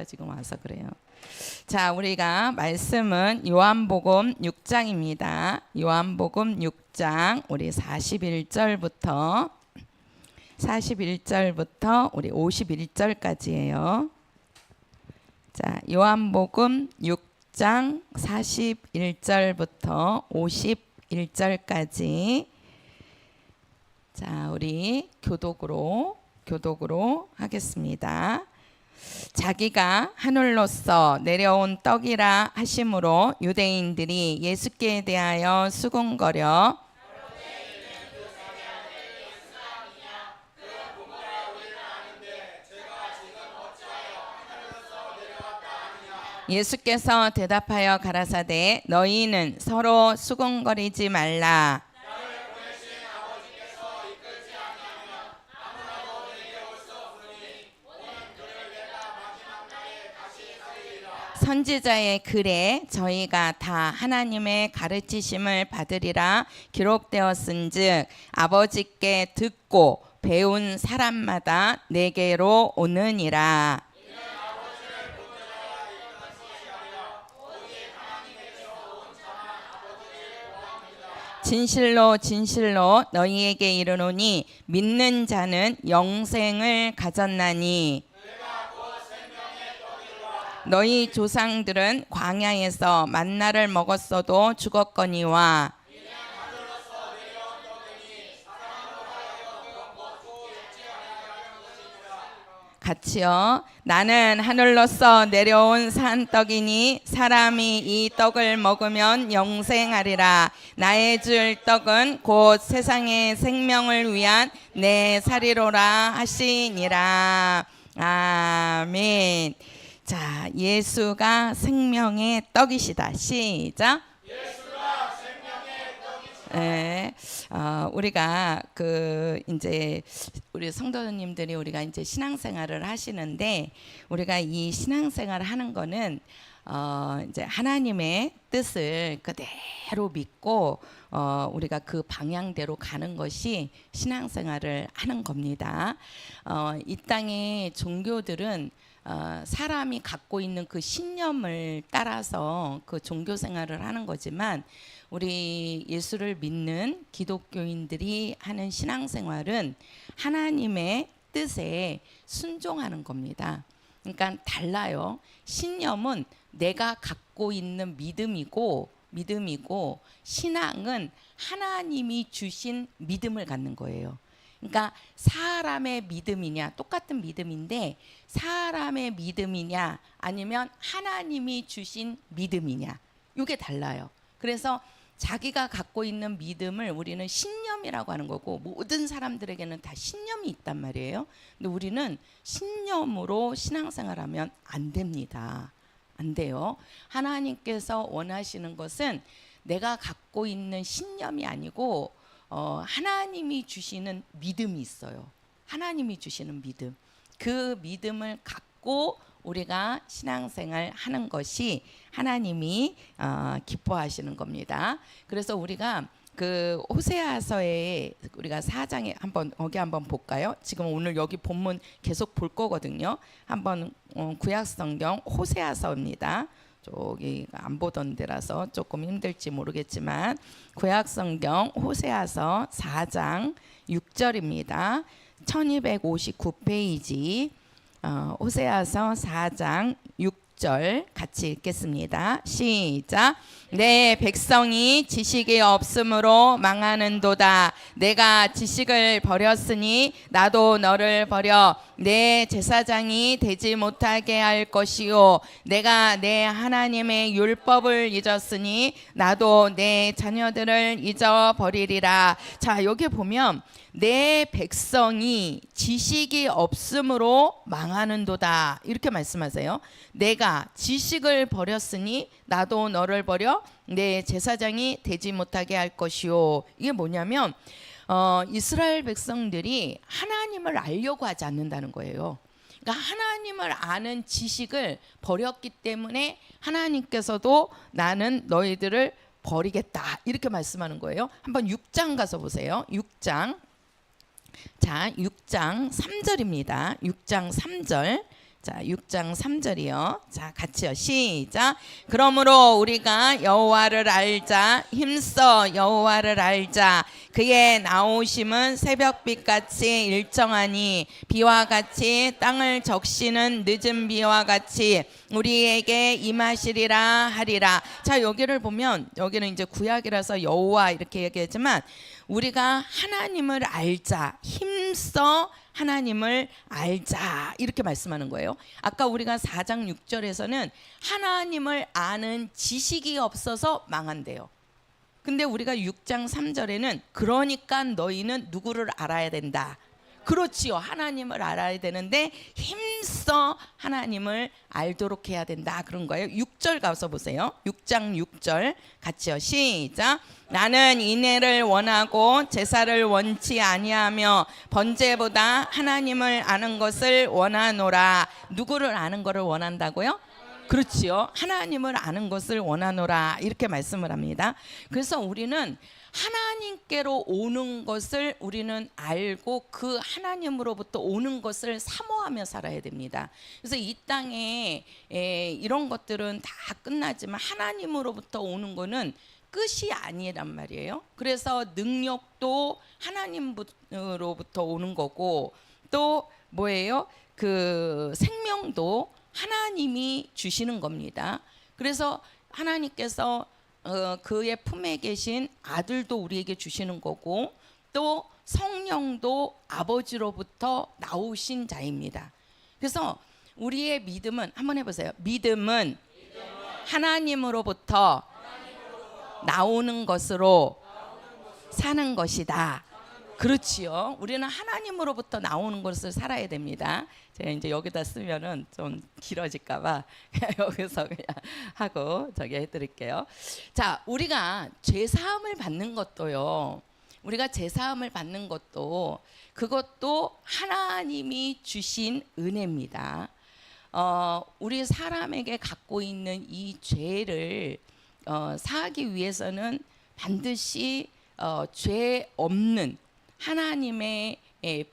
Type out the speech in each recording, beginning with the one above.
제가 지금 와서 그래요. 자, 우리가 말씀은 요한복음 6장입니다. 요한복음 6장 우리 41절부터 우리 51절까지예요. 자, 요한복음 6장 41절부터 51절까지. 자, 우리 교독으로 하겠습니다. 자기가 하늘로서 내려온 떡이라 하심으로 유대인들이 예수께 대하여 수군거려 예수께서 대답하여 가라사대 너희는 서로 수군거리지 말라. 선지자의 글에 저희가 다 하나님의 가르치심을 받으리라 기록되었은즉 아버지께 듣고 배운 사람마다 내게로 오느니라. 진실로 진실로 너희에게 이르노니 믿는 자는 영생을 가졌나니 너희 조상들은 광야에서 만나를 먹었어도 죽었거니와 같이요. 나는 하늘로서 내려온 산떡이니 사람이 이 떡을 먹으면 영생하리라. 나의 줄 떡은 곧 세상의 생명을 위한 내 살이로라 하시니라. 아멘. 자, 예수가 생명의 떡이시다. 시작. 예수가 생명의 떡이시다. 네, 우리가 이제 우리 성도님들이 우리가 이제 신앙생활을 하시는데 우리가 이 신앙생활을 하는 거는 이제 하나님의 뜻을 그대로 믿고 우리가 그 방향대로 가는 것이 신앙생활을 하는 겁니다. 이 땅의 종교들은 사람이 갖고 있는 그 신념을 따라서 그 종교 생활을 하는 거지만 우리 예수를 믿는 기독교인들이 하는 신앙생활은 하나님의 뜻에 순종하는 겁니다. 그러니까 달라요. 신념은 내가 갖고 있는 믿음이고 신앙은 하나님이 주신 믿음을 갖는 거예요. 그러니까 사람의 믿음이냐 똑같은 믿음인데 사람의 믿음이냐 아니면 하나님이 주신 믿음이냐 이게 달라요. 그래서 자기가 갖고 있는 믿음을 우리는 신념이라고 하는 거고 모든 사람들에게는 다 신념이 있단 말이에요. 근데 우리는 신념으로 신앙생활하면 안 됩니다. 안 돼요. 하나님께서 원하시는 것은 내가 갖고 있는 신념이 아니고 하나님이 주시는 믿음이 있어요. 하나님이 주시는 믿음. 그 믿음을 갖고 우리가 신앙생활 하는 것이 하나님이 기뻐하시는 겁니다. 그래서 우리가 그 호세아서에 우리가 4장에 거기 한번 볼까요? 지금 오늘 여기 본문 계속 볼 거거든요. 한번 구약 성경 호세아서입니다. 저기 안 보던 데라서 조금 힘들지 모르겠지만 구약 성경 호세아서 4장 6절입니다. 1259페이지 호세아서 4장 6절 같이 읽겠습니다. 시작. 내 백성이 지식이 없으므로 망하는도다. 내가 지식을 버렸으니 나도 너를 버려 내 제사장이 되지 못하게 할 것이요 내가 내 하나님의 율법을 잊었으니 나도 내 자녀들을 잊어버리리라. 자, 여기 보면 내 백성이 지식이 없으므로 망하는도다 이렇게 말씀하세요. 내가 지식을 버렸으니 나도 너를 버려 내 제사장이 되지 못하게 할 것이요. 이게 뭐냐면 이스라엘 백성들이 하나님을 알려고 하지 않는다는 거예요. 그러니까 하나님을 아는 지식을 버렸기 때문에 하나님께서도 나는 너희들을 버리겠다 이렇게 말씀하는 거예요. 한번 6장 가서 보세요. 6장. 자, 6장 3절입니다. 6장 3절. 자, 6장 3절이요. 자, 같이요. 시작. 그러므로 우리가 여호와를 알자. 힘써 여호와를 알자. 그의 나오심은 새벽빛 같이 일정하니 비와 같이 땅을 적시는 늦은 비와 같이 우리에게 임하시리라 하리라. 자, 여기를 보면 여기는 이제 구약이라서 여호와 이렇게 얘기하지만 우리가 하나님을 알자. 힘써 하나님을 알자 이렇게 말씀하는 거예요. 아까 우리가 4장 6절에서는 하나님을 아는 지식이 없어서 망한대요. 근데 우리가 6장 3절에는 그러니까 너희는 누구를 알아야 된다. 그렇지요. 하나님을 알아야 되는데 힘써 하나님을 알도록 해야 된다. 그런 거예요. 6절 가서 보세요. 6장 6절 같이요. 시작. 나는 인애를 원하고 제사를 원치 아니하며 번제보다 하나님을 아는 것을 원하노라. 누구를 아는 것을 원한다고요? 그렇지요. 하나님을 아는 것을 원하노라 이렇게 말씀을 합니다. 그래서 우리는 하나님께로 오는 것을 우리는 알고 그 하나님으로부터 오는 것을 사모하며 살아야 됩니다. 그래서 이 땅에 이런 것들은 다 끝나지만 하나님으로부터 오는 거는 끝이 아니란 말이에요. 그래서 능력도 하나님으로부터 오는 거고 또 뭐예요? 그 생명도 하나님이 주시는 겁니다. 그래서 하나님께서 그의 품에 계신 아들도 우리에게 주시는 거고 또 성령도 아버지로부터 나오신 자입니다. 그래서 우리의 믿음은 한번 해보세요. 믿음은 하나님으로부터 나오는 것으로 사는 것이다. 그렇지요. 우리는 하나님으로부터 나오는 것을 살아야 됩니다. 제가 이제 여기다 쓰면은 좀 길어질까봐 여기서 그냥 하고 저기 해드릴게요. 자, 우리가 죄 사함을 받는 것도요. 우리가 죄 사함을 받는 것도 그것도 하나님이 주신 은혜입니다. 우리 사람에게 갖고 있는 이 죄를 사하기 위해서는 반드시 죄 없는 하나님의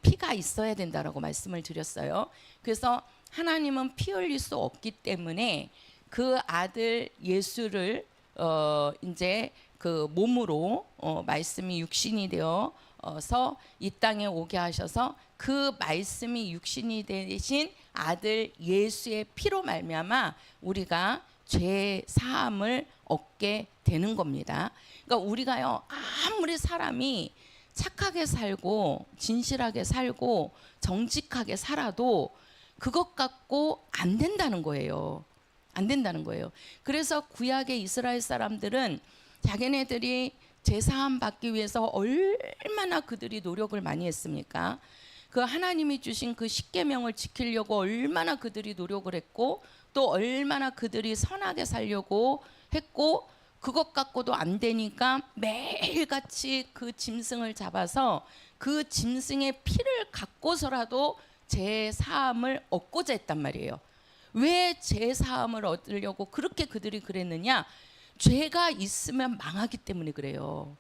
피가 있어야 된다라고 말씀을 드렸어요. 그래서 하나님은 피 흘릴 수 없기 때문에 그 아들 예수를 이제 그 몸으로 말씀이 육신이 되어서 이 땅에 오게 하셔서 그 말씀이 육신이 되신 아들 예수의 피로 말미암아 우리가 죄 사함을 얻게 되는 겁니다. 그러니까 우리가요 아무리 사람이 착하게 살고 진실하게 살고 정직하게 살아도 그것 갖고 안 된다는 거예요. 안 된다는 거예요. 그래서 구약의 이스라엘 사람들은 자기네들이 제사함 받기 위해서 얼마나 그들이 노력을 많이 했습니까? 그 하나님이 주신 그 십계명을 지키려고 얼마나 그들이 노력을 했고 또 얼마나 그들이 선하게 살려고 했고 그것 갖고도 안 되니까 매일같이 그 짐승을 잡아서 그 짐승의 피를 갖고서라도 제사함을 얻고자 했단 말이에요. 왜 제사함을 얻으려고 그렇게 그들이 그랬느냐? 죄가 있으면 망하기 때문에 그래요.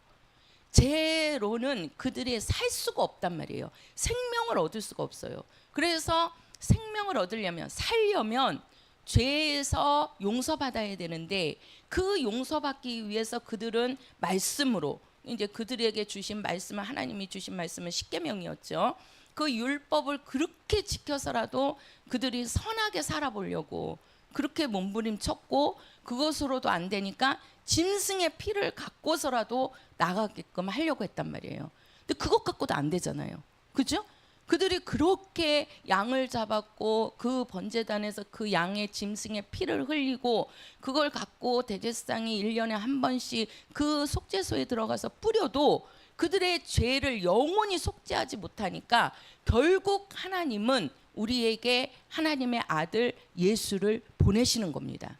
죄로는 그들이 살 수가 없단 말이에요. 생명을 얻을 수가 없어요. 그래서 생명을 얻으려면 살려면 죄에서 용서받아야 되는데 그 용서받기 위해서 그들은 말씀으로 이제 그들에게 주신 말씀은 하나님이 주신 말씀은 십계명이었죠. 그 율법을 그렇게 지켜서라도 그들이 선하게 살아보려고 그렇게 몸부림쳤고 그것으로도 안 되니까 짐승의 피를 갖고서라도 나가게끔 하려고 했단 말이에요. 근데 그것 갖고도 안 되잖아요. 그죠? 그들이 그렇게 양을 잡았고 그 번제단에서 그 양의 짐승의 피를 흘리고 그걸 갖고 대제사장이 1년에 한 번씩 그 속죄소에 들어가서 뿌려도 그들의 죄를 영원히 속죄하지 못하니까 결국 하나님은 우리에게 하나님의 아들 예수를 보내시는 겁니다.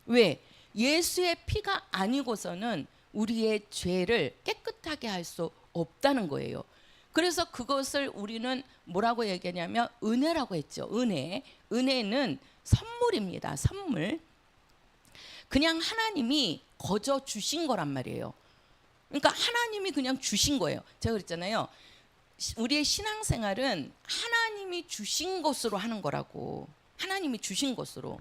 왜? 예수의 피가 아니고서는 우리의 죄를 깨끗하게 할 수 없다는 거예요. 그래서 그것을 우리는 뭐라고 얘기하냐면 은혜라고 했죠. 은혜는 선물입니다. 선물. 그냥 하나님이 거저 주신 거란 말이에요. 그러니까 하나님이 그냥 주신 거예요. 제가 그랬잖아요. 우리의 신앙생활은 하나님이 주신 것으로 하는 거라고. 하나님이 주신 것으로.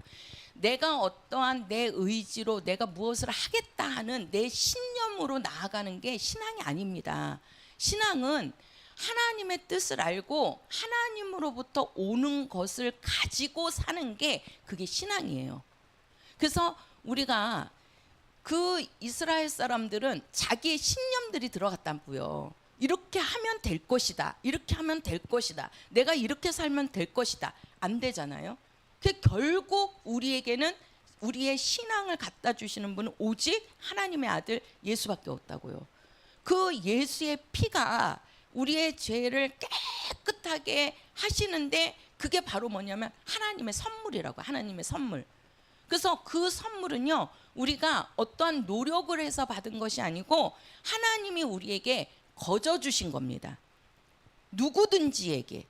내가 어떠한 내 의지로 내가 무엇을 하겠다 하는 내 신념으로 나아가는 게 신앙이 아닙니다. 신앙은 하나님의 뜻을 알고 하나님으로부터 오는 것을 가지고 사는 게 그게 신앙이에요. 그래서 우리가 그 이스라엘 사람들은 자기의 신념들이 들어갔다고요. 이렇게 하면 될 것이다. 이렇게 하면 될 것이다. 내가 이렇게 살면 될 것이다. 안 되잖아요. 결국 우리에게는 우리의 신앙을 갖다 주시는 분은 오직 하나님의 아들 예수밖에 없다고요. 그 예수의 피가 우리의 죄를 깨끗하게 하시는데 그게 바로 뭐냐면 하나님의 선물이라고. 하나님의 선물. 그래서 그 선물은요, 우리가 어떠한 노력을 해서 받은 것이 아니고 하나님이 우리에게 거저 주신 겁니다. 누구든지에게.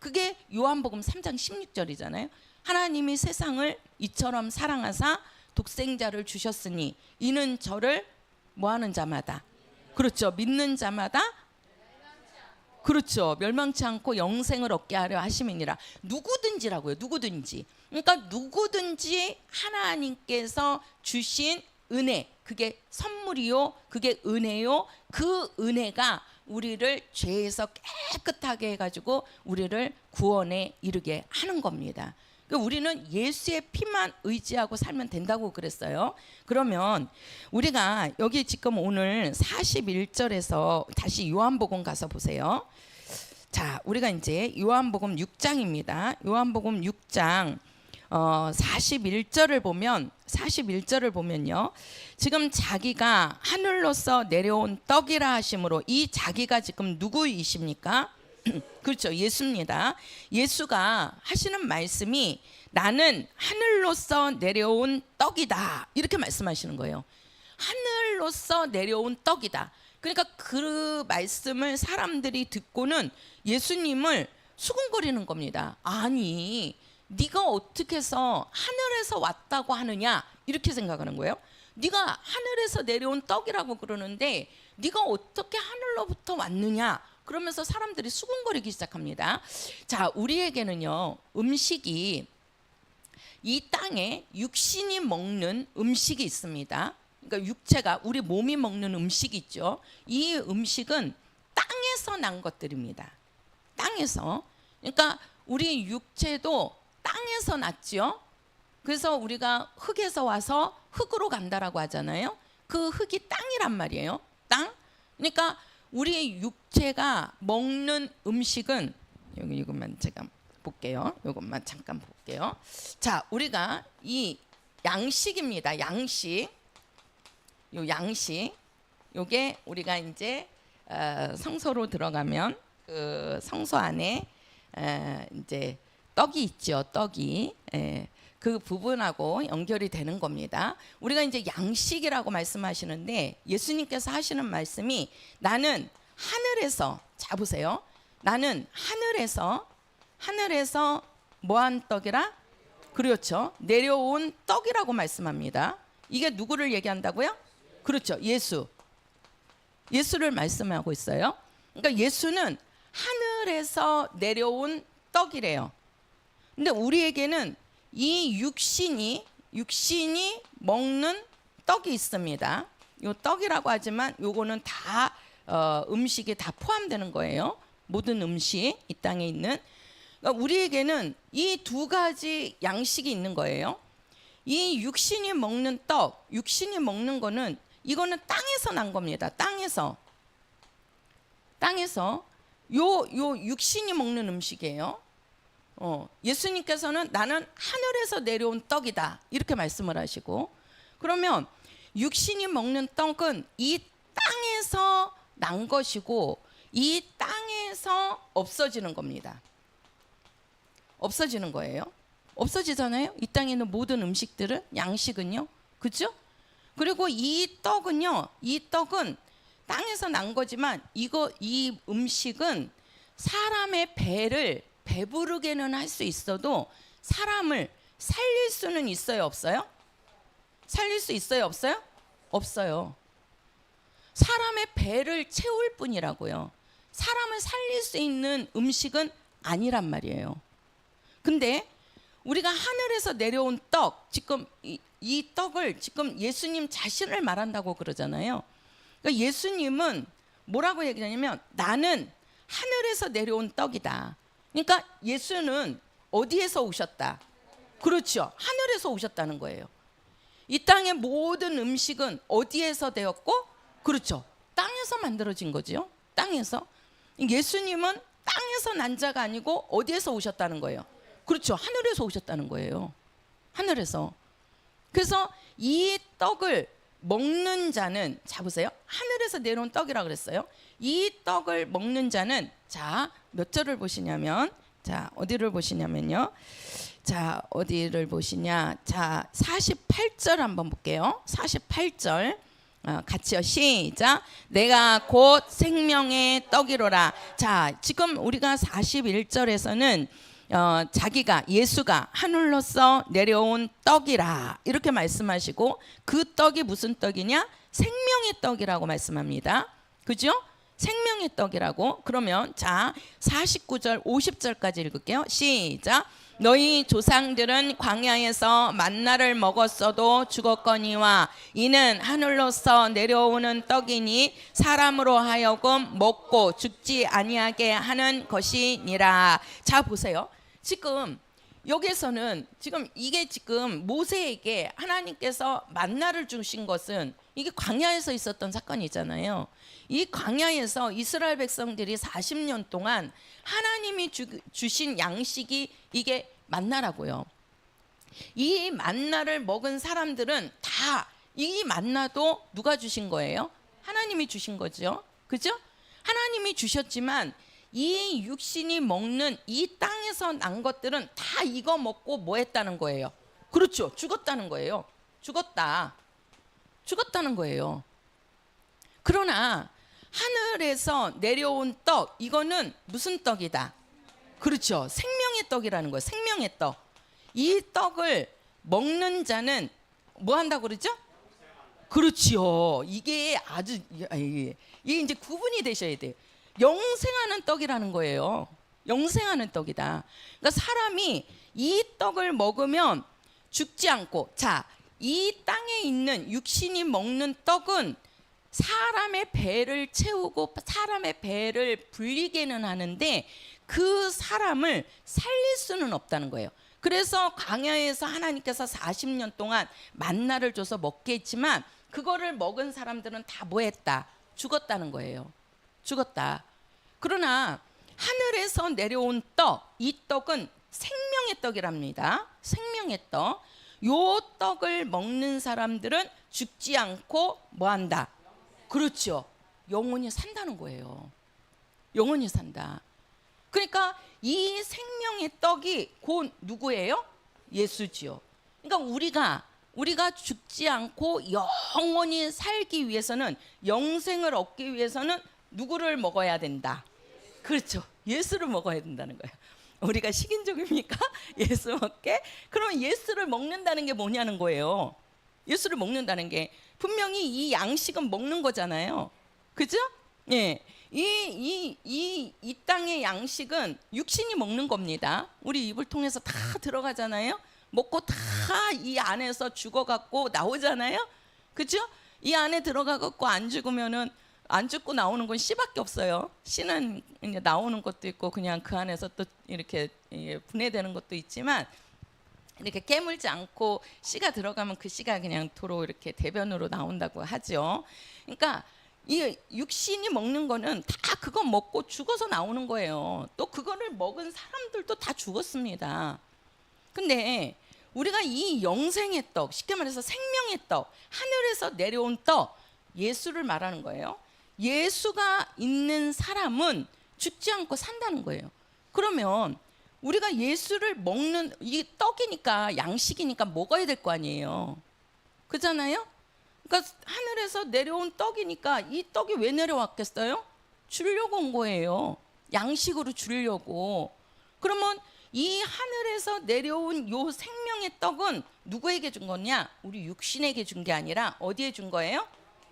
그게 요한복음 3장 16절이잖아요. 하나님이 세상을 이처럼 사랑하사 독생자를 주셨으니 이는 저를 뭐하는 자마다, 그렇죠, 믿는 자마다, 그렇죠, 멸망치 않고 영생을 얻게 하려 하심이니라. 누구든지라고요. 누구든지. 그러니까 누구든지 하나님께서 주신 은혜, 그게 선물이요, 그게 은혜요. 그 은혜가 우리를 죄에서 깨끗하게 해가지고 우리를 구원에 이르게 하는 겁니다. 그러니까 우리는 예수의 피만 의지하고 살면 된다고 그랬어요. 그러면 우리가 여기 지금 오늘 41절에서 다시 요한복음 가서 보세요. 자, 우리가 이제 요한복음 6장입니다. 요한복음 6장 41절을 보면요. 지금 자기가 하늘로서 내려온 떡이라 하심으로, 이 자기가 지금 누구이십니까? 그렇죠, 예수입니다. 예수가 하시는 말씀이 나는 하늘로서 내려온 떡이다, 이렇게 말씀하시는 거예요. 하늘로서 내려온 떡이다. 그러니까 그 말씀을 사람들이 듣고는 예수님을 수군거리는 겁니다. 아니, 네가 어떻게 해서 하늘에서 왔다고 하느냐, 이렇게 생각하는 거예요. 네가 하늘에서 내려온 떡이라고 그러는데 네가 어떻게 하늘로부터 왔느냐, 그러면서 사람들이 수군거리기 시작합니다. 자, 우리에게는요, 음식이, 이 땅에 육신이 먹는 음식이 있습니다. 그러니까 육체가, 우리 몸이 먹는 음식이 있죠. 이 음식은 땅에서 난 것들입니다. 땅에서. 그러니까 우리 육체도 땅에서 났죠. 그래서 우리가 흙에서 와서 흙으로 간다라고 하잖아요. 그 흙이 땅이란 말이에요. 땅. 그러니까 우리 육체가 먹는 음식은, 여기 이것만 제가 볼게요. 이것만 잠깐 볼게요. 자, 우리가 이 양식입니다. 양식. 요 양식. 요게 우리가 이제 성소로 들어가면 그 성소 안에 이제 떡이 있죠. 떡이. 그 부분하고 연결이 되는 겁니다. 우리가 이제 양식이라고 말씀하시는데 예수님께서 하시는 말씀이 나는 하늘에서, 자 보세요. 나는 하늘에서 뭐한 떡이라? 그렇죠. 내려온 떡이라고 말씀합니다. 이게 누구를 얘기한다고요? 그렇죠. 예수를 말씀하고 있어요. 그러니까 예수는 하늘에서 내려온 떡이래요. 근데 우리에게는 이 육신이 먹는 떡이 있습니다. 요 떡이라고 하지만 요거는 다 음식이 다 포함되는 거예요. 모든 음식, 이 땅에 있는. 그러니까 우리에게는 이 두 가지 양식이 있는 거예요. 이 육신이 먹는 떡, 육신이 먹는 거는, 이거는 땅에서 난 겁니다. 땅에서 요 육신이 먹는 음식이에요. 예수님께서는 나는 하늘에서 내려온 떡이다, 이렇게 말씀을 하시고, 그러면 육신이 먹는 떡은 이 땅에서 난 것이고 이 땅에서 없어지는 겁니다. 없어지는 거예요. 없어지잖아요. 이 땅에 있는 모든 음식들은, 양식은요. 그렇죠? 그리고 이 떡은 땅에서 난 거지만 이 음식은 사람의 배를 배부르게는 할 수 있어도 사람을 살릴 수는 있어요, 없어요? 살릴 수 있어요, 없어요? 없어요. 사람의 배를 채울 뿐이라고요. 사람을 살릴 수 있는 음식은 아니란 말이에요. 근데 우리가 하늘에서 내려온 떡, 지금 이 떡을 지금 예수님 자신을 말한다고 그러잖아요. 그러니까 예수님은 뭐라고 얘기하냐면 나는 하늘에서 내려온 떡이다. 그러니까 예수는 어디에서 오셨다? 그렇죠. 하늘에서 오셨다는 거예요. 이 땅의 모든 음식은 어디에서 되었고? 그렇죠. 땅에서 만들어진 거죠. 땅에서. 예수님은 땅에서 난 자가 아니고 어디에서 오셨다는 거예요? 그렇죠. 하늘에서 오셨다는 거예요. 하늘에서. 그래서 이 떡을 먹는 자는, 자 보세요. 하늘에서 내려온 떡이라고 그랬어요. 이 떡을 먹는 자는, 자, 몇 절을 보시냐면, 자, 어디를 보시냐면요. 자, 어디를 보시냐. 자, 48절 한번 볼게요. 48절. 같이요. 시작. 내가 곧 생명의 떡이로라. 자, 지금 우리가 41절에서는 자기가, 예수가 하늘로서 내려온 떡이라 이렇게 말씀하시고, 그 떡이 무슨 떡이냐? 생명의 떡이라고 말씀합니다. 그죠? 생명의 떡이라고. 그러면 자, 49절 50절까지 읽을게요. 시작. 너희 조상들은 광야에서 만나를 먹었어도 죽었거니와 이는 하늘로서 내려오는 떡이니 사람으로 하여금 먹고 죽지 아니하게 하는 것이니라. 자 보세요. 지금 여기서는 지금 이게 지금 모세에게 하나님께서 만나를 주신 것은 이게 광야에서 있었던 사건이잖아요. 이 광야에서 이스라엘 백성들이 40년 동안 하나님이 주신 양식이 이게 만나라고요. 이 만나를 먹은 사람들은 다 이 만나도 누가 주신 거예요? 하나님이 주신 거죠. 그죠? 하나님이 주셨지만 이 육신이 먹는 이 땅에서 난 것들은 다 이거 먹고 뭐 했다는 거예요? 그렇죠. 죽었다는 거예요. 죽었다는 거예요. 그러나 하늘에서 내려온 떡, 이거는 무슨 떡이다? 그렇죠. 생명의 떡이라는 거예요. 생명의 떡. 이 떡을 먹는 자는 뭐 한다고 그러죠? 그렇지요. 이게 아주 이게 이제 구분이 되셔야 돼요. 영생하는 떡이라는 거예요. 영생하는 떡이다. 그러니까 사람이 이 떡을 먹으면 죽지 않고, 자, 이 땅에 있는 육신이 먹는 떡은 사람의 배를 채우고 사람의 배를 불리게는 하는데 그 사람을 살릴 수는 없다는 거예요. 그래서 광야에서 하나님께서 40년 동안 만나를 줘서 먹게 했지만 그거를 먹은 사람들은 다 뭐 했다? 죽었다는 거예요. 죽었다. 그러나 하늘에서 내려온 떡, 이 떡은 생명의 떡이랍니다. 생명의 떡. 요 떡을 먹는 사람들은 죽지 않고 뭐 한다? 그렇죠. 영원히 산다는 거예요. 영원히 산다. 그러니까 이 생명의 떡이 곧 누구예요? 예수지요. 그러니까 우리가 죽지 않고 영원히 살기 위해서는, 영생을 얻기 위해서는 누구를 먹어야 된다? 그렇죠. 예수를 먹어야 된다는 거예요. 우리가 식인종입니까? 예수 먹게? 그러면 예수를 먹는다는 게 뭐냐는 거예요. 예수를 먹는다는 게 분명히 이 양식은 먹는 거잖아요. 그죠? 예. 이 땅의 양식은 육신이 먹는 겁니다. 우리 입을 통해서 다 들어가잖아요. 먹고 다 이 안에서 죽어갖고 나오잖아요. 그죠? 이 안에 들어가갖고 안 죽으면은, 안 죽고 나오는 건 씨밖에 없어요. 씨는 이제 나오는 것도 있고 그냥 그 안에서 또 이렇게 분해되는 것도 있지만, 이렇게 깨물지 않고 씨가 들어가면 그 씨가 그냥 도로 이렇게 대변으로 나온다고 하죠. 그러니까 이 육신이 먹는 거는 다 그거 먹고 죽어서 나오는 거예요. 또 그거를 먹은 사람들도 다 죽었습니다. 근데 우리가 이 영생의 떡, 쉽게 말해서 생명의 떡, 하늘에서 내려온 떡, 예수를 말하는 거예요. 예수가 있는 사람은 죽지 않고 산다는 거예요. 그러면 우리가 예수를 먹는, 이 떡이니까, 양식이니까 먹어야 될 거 아니에요. 그렇잖아요? 그러니까 하늘에서 내려온 떡이니까 이 떡이 왜 내려왔겠어요? 주려고 온 거예요. 양식으로 주려고. 그러면 이 하늘에서 내려온 요 생명의 떡은 누구에게 준 거냐? 우리 육신에게 준 게 아니라 어디에 준 거예요?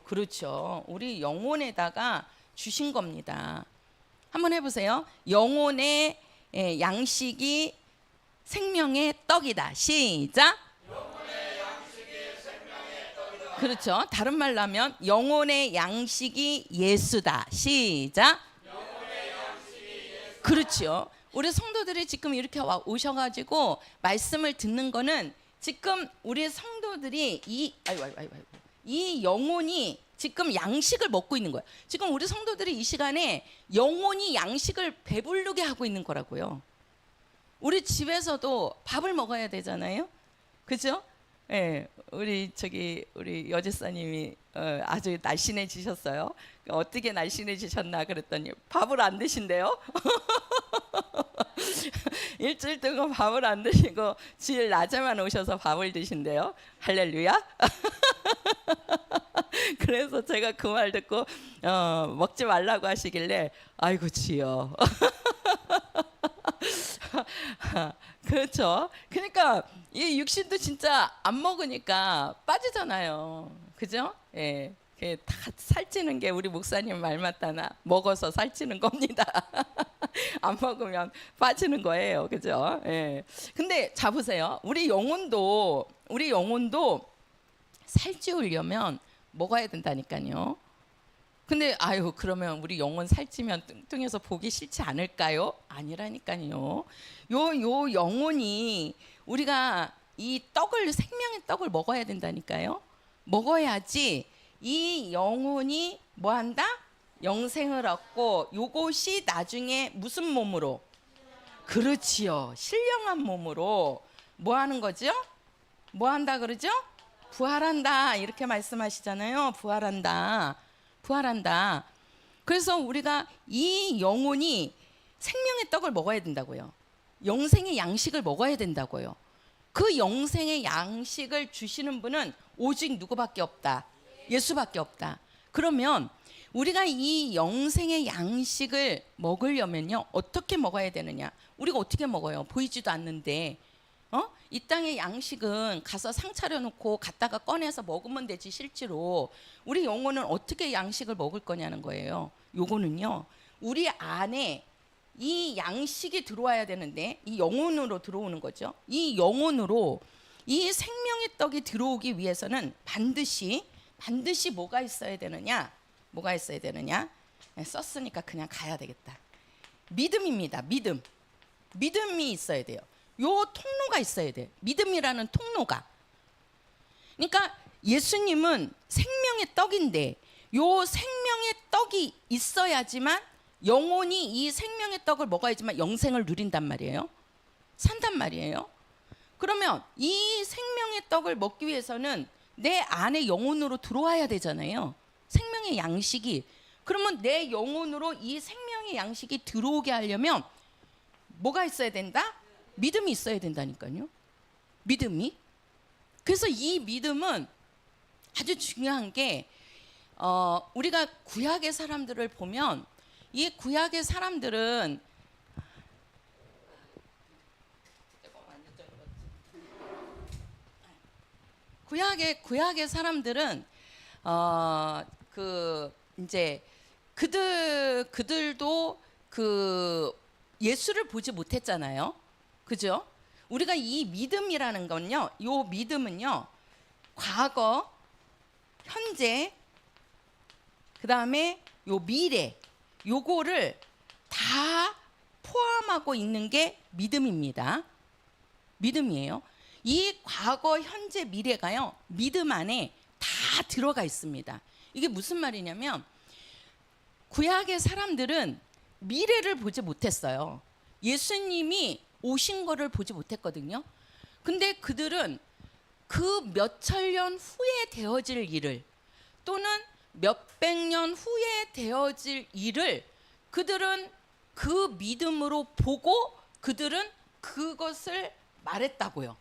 그렇죠. 우리 영혼에다가 주신 겁니다. 한번 해보세요. 영혼의 양식이 생명의 떡이다. 시작. 그렇죠. 다른 말로 하면 영혼의 양식이 예수다. 시작. 그렇죠. 우리 성도들이 지금 이렇게 오셔가지고 말씀을 듣는 거는 지금 우리 성도들이 이 영혼이 지금 양식을 먹고 있는 거예요. 지금 우리 성도들이 이 시간에 영혼이 양식을 배부르게 하고 있는 거라고요. 우리 집에서도 밥을 먹어야 되잖아요. 그죠? 예, 우리 여제사님이 아주 날씬해지셨어요. 어떻게 날씬해지셨나 그랬더니 밥을 안 드신대요. 일주일 동안 밥을 안 드시고 주일 낮에만 오셔서 밥을 드신대요. 할렐루야. 그래서 제가 그 말 듣고 먹지 말라고 하시길래 아이고 주여. 그렇죠. 그러니까 이 육신도 진짜 안 먹으니까 빠지잖아요. 그죠? 예. 다 살찌는 게 우리 목사님 말 맞다나 먹어서 살찌는 겁니다. 안 먹으면 빠지는 거예요. 그죠? 예. 근데 자 보세요. 우리 영혼도 살찌우려면 먹어야 된다니까요. 근데 그러면 우리 영혼 살찌면 뚱뚱해서 보기 싫지 않을까요? 아니라니까요. 요 영혼이 우리가 이 생명의 떡을 먹어야 된다니까요. 먹어야지 이 영혼이 뭐 한다? 영생을 얻고 요것이 나중에 무슨 몸으로? 그렇지요. 신령한 몸으로 뭐 하는 거죠? 뭐 한다 그러죠? 부활한다. 이렇게 말씀하시잖아요. 부활한다. 그래서 우리가 이 영혼이 생명의 떡을 먹어야 된다고요. 영생의 양식을 먹어야 된다고요. 그 영생의 양식을 주시는 분은 오직 누구밖에 없다. 예수밖에 없다. 그러면 우리가 이 영생의 양식을 먹으려면요, 어떻게 먹어야 되느냐? 우리가 어떻게 먹어요? 보이지도 않는데. 이 땅의 양식은 가서 상 차려놓고 갖다가 꺼내서 먹으면 되지, 실제로 우리 영혼은 어떻게 양식을 먹을 거냐는 거예요. 요거는요, 우리 안에 이 양식이 들어와야 되는데 이 영혼으로 들어오는 거죠. 이 영혼으로 이 생명의 떡이 들어오기 위해서는 반드시 뭐가 있어야 되느냐? 뭐가 있어야 되느냐? 썼으니까 그냥 가야 되겠다. 믿음입니다. 믿음이 있어야 돼요. 요 통로가 있어야 돼요. 믿음이라는 통로가. 그러니까 예수님은 생명의 떡인데 요 생명의 떡이 있어야지만 영혼이 이 생명의 떡을 먹어야지만 영생을 누린단 말이에요. 산단 말이에요. 그러면 이 생명의 떡을 먹기 위해서는 내 안에 영혼으로 들어와야 되잖아요. 생명의 양식이. 그러면 내 영혼으로 이 생명의 양식이 들어오게 하려면 뭐가 있어야 된다? 믿음이 있어야 된다니까요. 믿음이. 그래서 이 믿음은 아주 중요한 게 우리가 구약의 사람들을 보면 이 구약의 사람들은 구약의 사람들은 이제 그들도 예수를 보지 못했잖아요. 그죠? 우리가 이 믿음이라는 건요, 요 믿음은요, 과거, 현재, 그 다음에 요 미래, 요거를 다 포함하고 있는 게 믿음입니다. 믿음이에요. 이 과거, 현재, 미래가요, 믿음 안에 다 들어가 있습니다. 이게 무슨 말이냐면 구약의 사람들은 미래를 보지 못했어요. 예수님이 오신 거를 보지 못했거든요. 근데 그들은 그 몇천 년 후에 되어질 일을 또는 몇백 년 후에 되어질 일을 그들은 그 믿음으로 보고 그들은 그것을 말했다고요.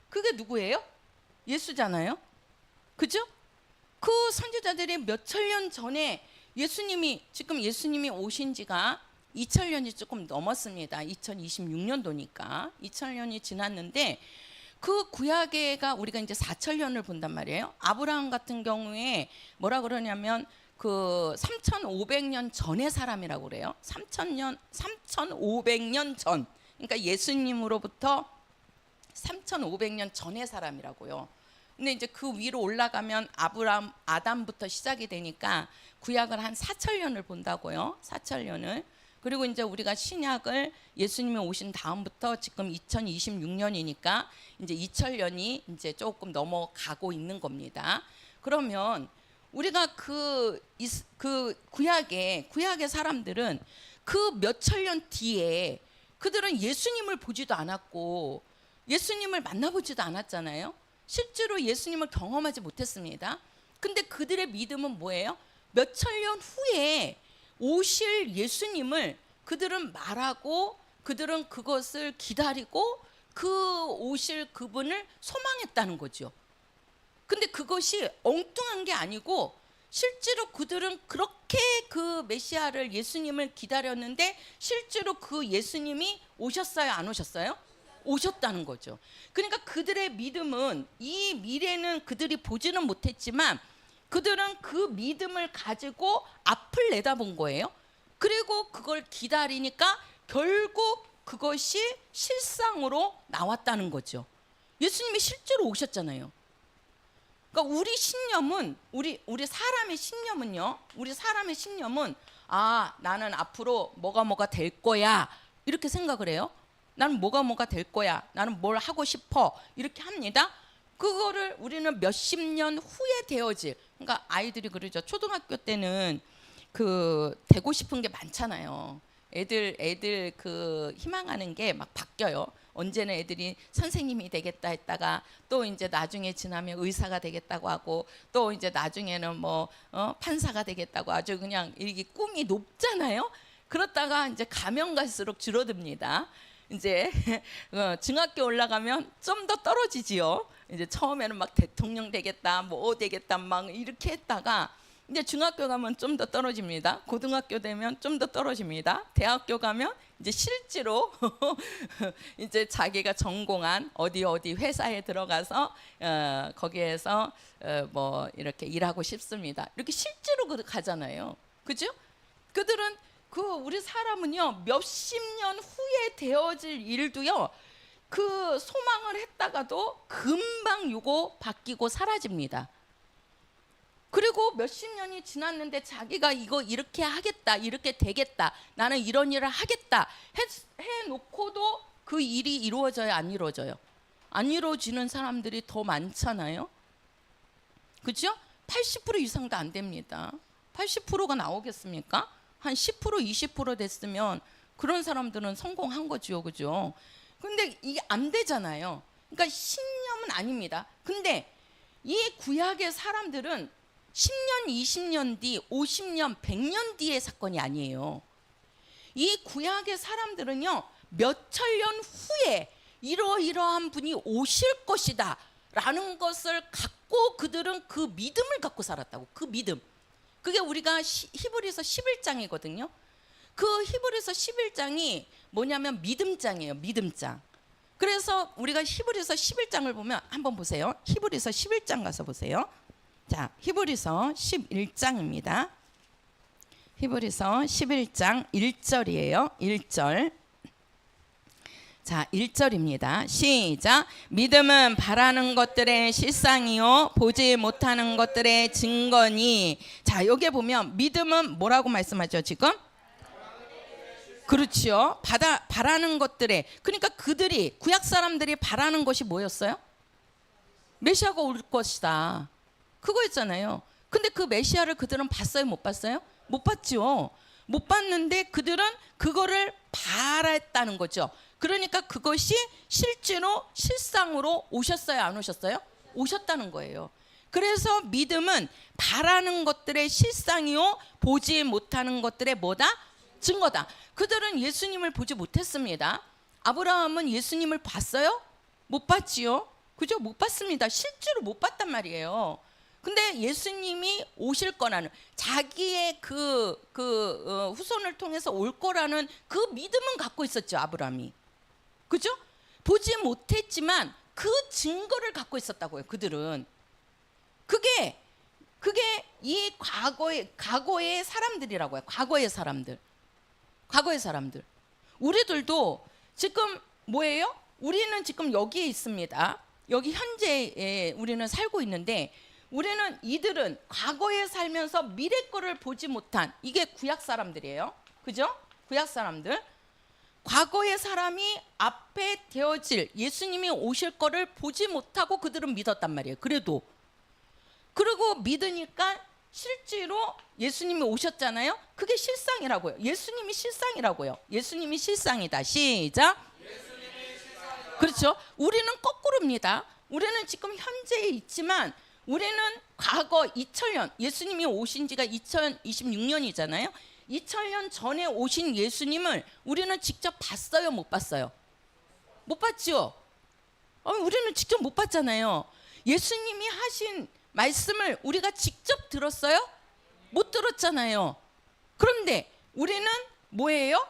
그게 누구예요? 예수잖아요. 그죠? 그 선지자들이 몇천 년 전에 지금 예수님이 오신 지가 2000년이 조금 넘었습니다. 2026년도니까 2000년이 지났는데 그 구약에가 우리가 이제 4000년을 본단 말이에요. 아브라함 같은 경우에 뭐라 그러냐면 그 3500년 전의 사람이라고 그래요. 3500년 전. 그러니까 예수님으로부터 3,500년 전의 사람이라고요. 근데 이제 그 위로 올라가면 아담부터 시작이 되니까 구약을 한 4,000년을 본다고요. 4,000년을. 그리고 이제 우리가 신약을 예수님이 오신 다음부터 지금 2026년이니까 이제 2,000년이 이제 조금 넘어가고 있는 겁니다. 그러면 우리가 그 구약의 사람들은 그 몇천 년 뒤에 그들은 예수님을 보지도 않았고 예수님을 만나보지도 않았잖아요. 실제로 예수님을 경험하지 못했습니다. 근데 그들의 믿음은 뭐예요? 몇천 년 후에 오실 예수님을 그들은 말하고 그들은 그것을 기다리고 그 오실 그분을 소망했다는 거죠. 근데 그것이 엉뚱한 게 아니고 실제로 그들은 그렇게 그 메시아를 예수님을 기다렸는데 실제로 그 예수님이 오셨어요? 안 오셨어요? 오셨다는 거죠. 그러니까 그들의 믿음은 이 미래는 그들이 보지는 못했지만 그들은 그 믿음을 가지고 앞을 내다본 거예요. 그리고 그걸 기다리니까 결국 그것이 실상으로 나왔다는 거죠. 예수님이 실제로 오셨잖아요. 그러니까 우리 신념은 우리 사람의 신념은요. 우리 사람의 신념은 나는 앞으로 뭐가 될 거야 이렇게 생각을 해요. 나는 뭐가 될 거야. 나는 뭘 하고 싶어 이렇게 합니다. 그거를 우리는 몇십 년 후에 되어질. 그러니까 아이들이 그러죠. 초등학교 때는 그 되고 싶은 게 많잖아요. 애들 그 희망하는 게 막 바뀌어요. 언제는 애들이 선생님이 되겠다 했다가 또 이제 나중에 지나면 의사가 되겠다고 하고 또 이제 나중에는 뭐 판사가 되겠다고 아주 그냥 이게 꿈이 높잖아요. 그렇다가 이제 가면 갈수록 줄어듭니다. 이제 중학교 올라가면 좀 더 떨어지지요. 이제 처음에는 막 대통령 되겠다, 뭐 되겠다 막 이렇게 했다가 이제 중학교 가면 좀 더 떨어집니다. 고등학교 되면 좀 더 떨어집니다. 대학교 가면 이제 실제로 이제 자기가 전공한 어디 회사에 들어가서 거기에서 뭐 이렇게 일하고 싶습니다. 이렇게 실제로 가잖아요. 그죠? 그들은 우리 사람은요 몇십 년 후에 되어질 일도요 그 소망을 했다가도 금방 요거 바뀌고 사라집니다. 그리고 몇십 년이 지났는데 자기가 이거 이렇게 하겠다, 이렇게 되겠다, 나는 이런 일을 하겠다 해놓고도 그 일이 이루어져요, 안 이루어져요? 안 이루어지는 사람들이 더 많잖아요. 그죠? 80% 이상도 안 됩니다. 80%가 나오겠습니까? 한 10%, 20% 됐으면 그런 사람들은 성공한 거죠, 그죠? 근데 이게 안 되잖아요. 그러니까 신념은 아닙니다. 근데 이 구약의 사람들은 10년, 20년 뒤, 50년, 100년 뒤의 사건이 아니에요. 이 구약의 사람들은요, 몇천 년 후에 이러이러한 분이 오실 것이다 라는 것을 갖고 그들은 그 믿음을 갖고 살았다고. 그 믿음. 그게 우리가 히브리서 11장이거든요. 그 히브리서 11장이 뭐냐면 믿음장이에요. 믿음장. 그래서 우리가 히브리서 11장을 보면 한번 보세요. 히브리서 11장 가서 보세요. 자, 히브리서 11장입니다. 히브리서 11장 1절이에요. 1절. 자, 1절입니다. 시작. 믿음은 바라는 것들의 실상이요 보지 못하는 것들의 증거니. 자, 여기 보면 믿음은 뭐라고 말씀하죠, 지금? 그렇죠. 바라는 것들의. 그러니까 그들이 구약 사람들이 바라는 것이 뭐였어요? 메시아가 올 것이다. 그거였잖아요. 근데 그 메시아를 그들은 봤어요, 못 봤어요? 못 봤죠. 못 봤는데 그들은 그거를 바랐다는 거죠. 그러니까 그것이 실제로 실상으로 오셨어요, 안 오셨어요? 오셨다는 거예요. 그래서 믿음은 바라는 것들의 실상이요 보지 못하는 것들의 뭐다? 증거다. 그들은 예수님을 보지 못했습니다. 아브라함은 예수님을 봤어요? 못 봤지요. 그죠? 못 봤습니다. 실제로 못 봤단 말이에요. 근데 예수님이 오실 거라는 자기의 후손을 통해서 올 거라는 그 믿음은 갖고 있었죠, 아브라함이. 그죠? 보지 못했지만 그 증거를 갖고 있었다고요, 그들은. 그게 이 과거의 사람들이라고요. 과거의 사람들. 우리들도 지금 뭐예요? 우리는 지금 여기에 있습니다. 여기 현재에 우리는 살고 있는데, 우리는 이들은 과거에 살면서 미래 거를 보지 못한, 이게 구약 사람들이에요. 그죠? 구약 사람들. 과거의 사람이 앞에 되어질 예수님이 오실 거를 보지 못하고 그들은 믿었단 말이에요. 그리고 믿으니까 실제로 예수님이 오셨잖아요. 그게 실상이라고요. 예수님이 실상이라고요. 예수님이 실상이다. 시작. 그렇죠? 우리는 거꾸로입니다. 우리는 지금 현재에 있지만 우리는 과거 2000년, 예수님이 오신 지가 2026년이잖아요. 2000년 전에 오신 예수님을 우리는 직접 봤어요, 못 봤어요? 못 봤죠? 우리는 직접 못 봤잖아요. 예수님이 하신 말씀을 우리가 직접 들었어요? 못 들었잖아요. 그런데 우리는 뭐예요?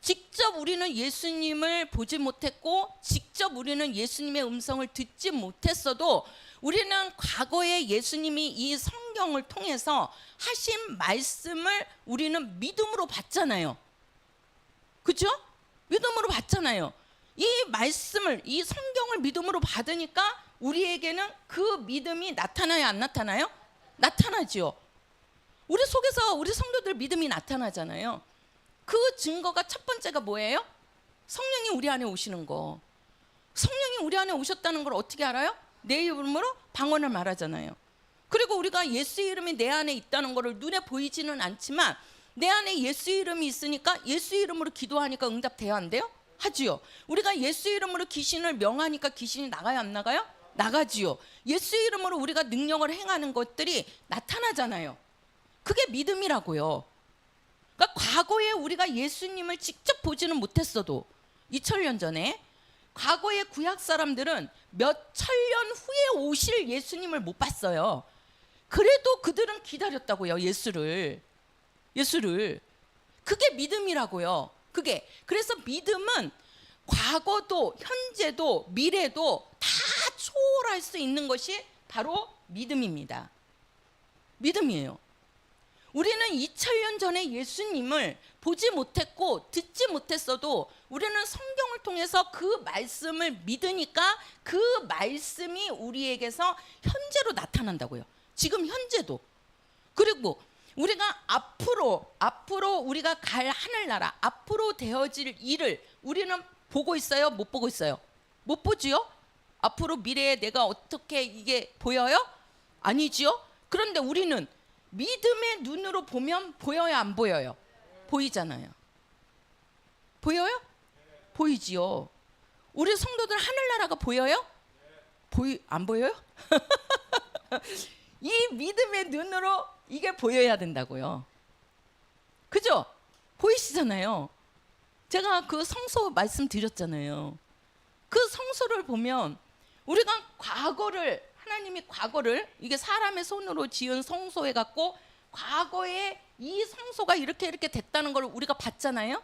직접 우리는 예수님을 보지 못했고, 직접 우리는 예수님의 음성을 듣지 못했어도 우리는 과거에 예수님이 이 성경을 통해서 하신 말씀을 우리는 믿음으로 받잖아요. 그렇죠? 믿음으로 받잖아요. 이 말씀을, 이 성경을 믿음으로 받으니까 우리에게는 그 믿음이 나타나요, 안 나타나요? 나타나죠. 우리 속에서 우리 성도들 믿음이 나타나잖아요. 그 증거가 첫 번째가 뭐예요? 성령이 우리 안에 오시는 거. 성령이 우리 안에 오셨다는 걸 어떻게 알아요? 내 이름으로 방언을 말하잖아요. 그리고 우리가 예수 이름이 내 안에 있다는 것을 눈에 보이지는 않지만 내 안에 예수 이름이 있으니까 예수 이름으로 기도하니까 응답돼야 안 돼요? 하지요. 우리가 예수 이름으로 귀신을 명하니까 귀신이 나가요, 안 나가요? 나가지요. 예수 이름으로 우리가 능력을 행하는 것들이 나타나잖아요. 그게 믿음이라고요. 그러니까 과거에 우리가 예수님을 직접 보지는 못했어도 2000년 전에 과거의 구약 사람들은 몇 천년 후에 오실 예수님을 못 봤어요. 그래도 그들은 기다렸다고요, 예수를. 그게 믿음이라고요. 그래서 믿음은 과거도 현재도 미래도 다 초월할 수 있는 것이 바로 믿음입니다. 믿음이에요. 우리는 2000년 전에 예수님을 보지 못했고 듣지 못했어도 우리는 성경을 통해서 그 말씀을 믿으니까 그 말씀이 우리에게서 현재로 나타난다고요. 지금 현재도. 그리고 우리가 앞으로 우리가 갈 하늘나라, 앞으로 되어질 일을 우리는 보고 있어요? 못 보고 있어요? 못 보지요? 앞으로 미래에 내가 어떻게 이게 보여요? 아니지요? 그런데 우리는 믿음의 눈으로 보면 보여요, 안 보여요? 보이잖아요. 보여요? 보이지요. 우리 성도들 하늘나라가 보여요? 안 보여요? 이 믿음의 눈으로 이게 보여야 된다고요. 그죠? 보이시잖아요. 제가 그 성소 말씀드렸잖아요. 그 성소를 보면 우리가 하나님이 과거를 이게 사람의 손으로 지은 성소에 갖고 과거에 이 성소가 이렇게 됐다는 걸 우리가 봤잖아요.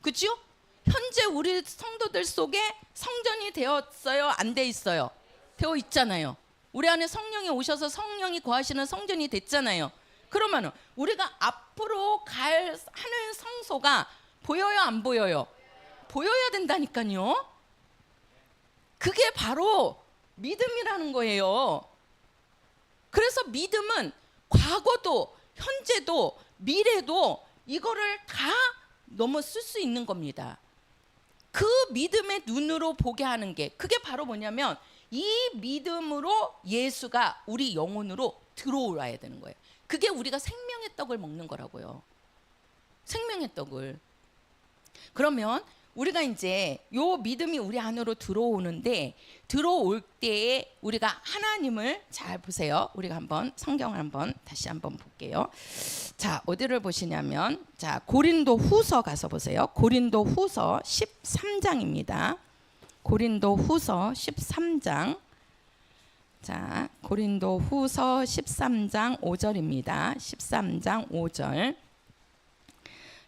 그렇죠? 현재 우리 성도들 속에 성전이 되었어요? 안 돼 있어요? 되어 있잖아요. 우리 안에 성령이 오셔서 성령이 거하시는 성전이 됐잖아요. 그러면 우리가 앞으로 갈 하늘 성소가 보여요, 안 보여요? 보여야 된다니까요. 그게 바로 믿음이라는 거예요. 그래서 믿음은 과거도 현재도 미래도 이거를 다 넘어설 수 있는 겁니다. 그 믿음의 눈으로 보게 하는 게 그게 바로 뭐냐면 이 믿음으로 예수가 우리 영혼으로 들어와야 되는 거예요. 그게 우리가 생명의 떡을 먹는 거라고요. 생명의 떡을. 그러면 우리가 이제 요 믿음이 우리 안으로 들어오는데 들어올 때에 우리가 하나님을 잘 보세요. 우리가 한번 성경을 다시 한번 볼게요. 자, 어디를 보시냐면 자, 고린도 후서 가서 보세요. 고린도 후서 13장입니다. 고린도 후서 13장. 자, 고린도 후서 13장 5절입니다. 13장 5절.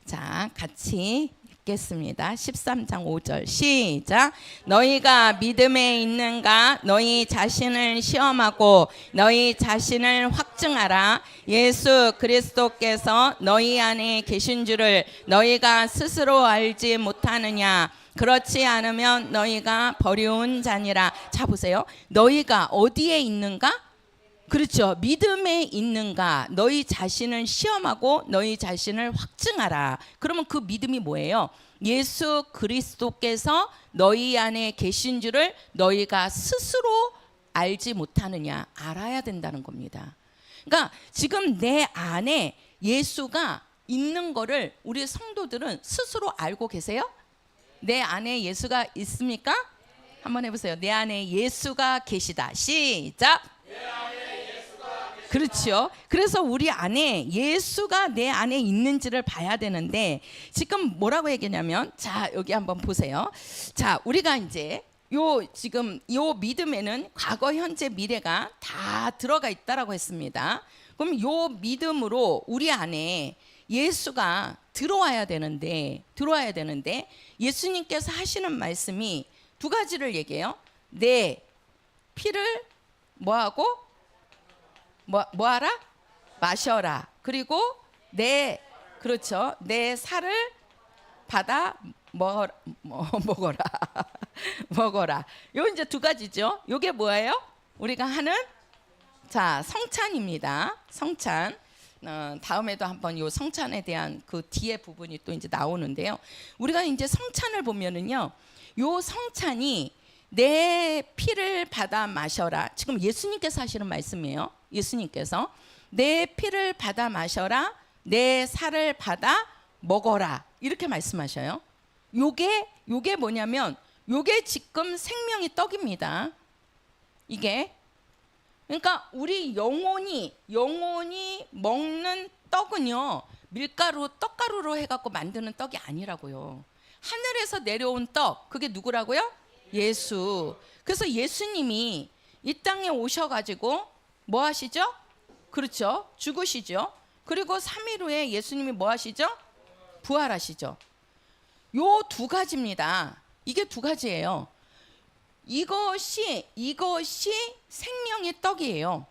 자, 같이 읽겠습니다. 13장 5절 시작. 너희가 믿음에 있는가? 너희 자신을 시험하고 너희 자신을 확증하라. 예수 그리스도께서 너희 안에 계신 줄을 너희가 스스로 알지 못하느냐? 그렇지 않으면 너희가 버려온 자니라. 자 보세요. 너희가 어디에 있는가? 그렇죠. 믿음에 있는가? 너희 자신을 시험하고 너희 자신을 확증하라. 그러면 그 믿음이 뭐예요? 예수 그리스도께서 너희 안에 계신 줄을 너희가 스스로 알지 못하느냐? 알아야 된다는 겁니다. 그러니까 지금 내 안에 예수가 있는 거를 우리 성도들은 스스로 알고 계세요? 내 안에 예수가 있습니까? 한번 해보세요. 내 안에 예수가 계시다. 시작. 그렇죠. 그래서 우리 안에 예수가 내 안에 있는지를 봐야 되는데 지금 뭐라고 얘기냐면, 자 여기 한번 보세요. 자 우리가 이제 지금 요 믿음에는 과거, 현재, 미래가 다 들어가 있다라고 했습니다. 그럼 요 믿음으로 우리 안에 예수가 들어와야 되는데 예수님께서 하시는 말씀이 두 가지를 얘기해요. 내 피를 뭐하고 뭐하라? 마셔라. 그리고 그렇죠. 내 살을 받아 먹어라. 먹어라. 요 이제 두 가지죠. 요게 뭐예요? 우리가 하는 자 성찬입니다. 성찬. 다음에도 한번 요 성찬에 대한 그 뒤에 부분이 또 이제 나오는데요. 우리가 이제 성찬을 보면은요, 요 성찬이 내 피를 받아 마셔라. 지금 예수님께서 하시는 말씀이에요. 예수님께서 내 피를 받아 마셔라, 내 살을 받아 먹어라, 이렇게 말씀하셔요. 요게 뭐냐면 요게 지금 생명의 떡입니다. 이게 그러니까 우리 영혼이 먹는 떡은요, 밀가루, 떡가루로 해갖고 만드는 떡이 아니라고요. 하늘에서 내려온 떡, 그게 누구라고요? 예수. 그래서 예수님이 이 땅에 오셔가지고 뭐 하시죠? 그렇죠. 죽으시죠. 그리고 3일 후에 예수님이 뭐 하시죠? 부활하시죠. 요 두 가지입니다. 이게 두 가지예요. 이것이 생명의 떡이에요.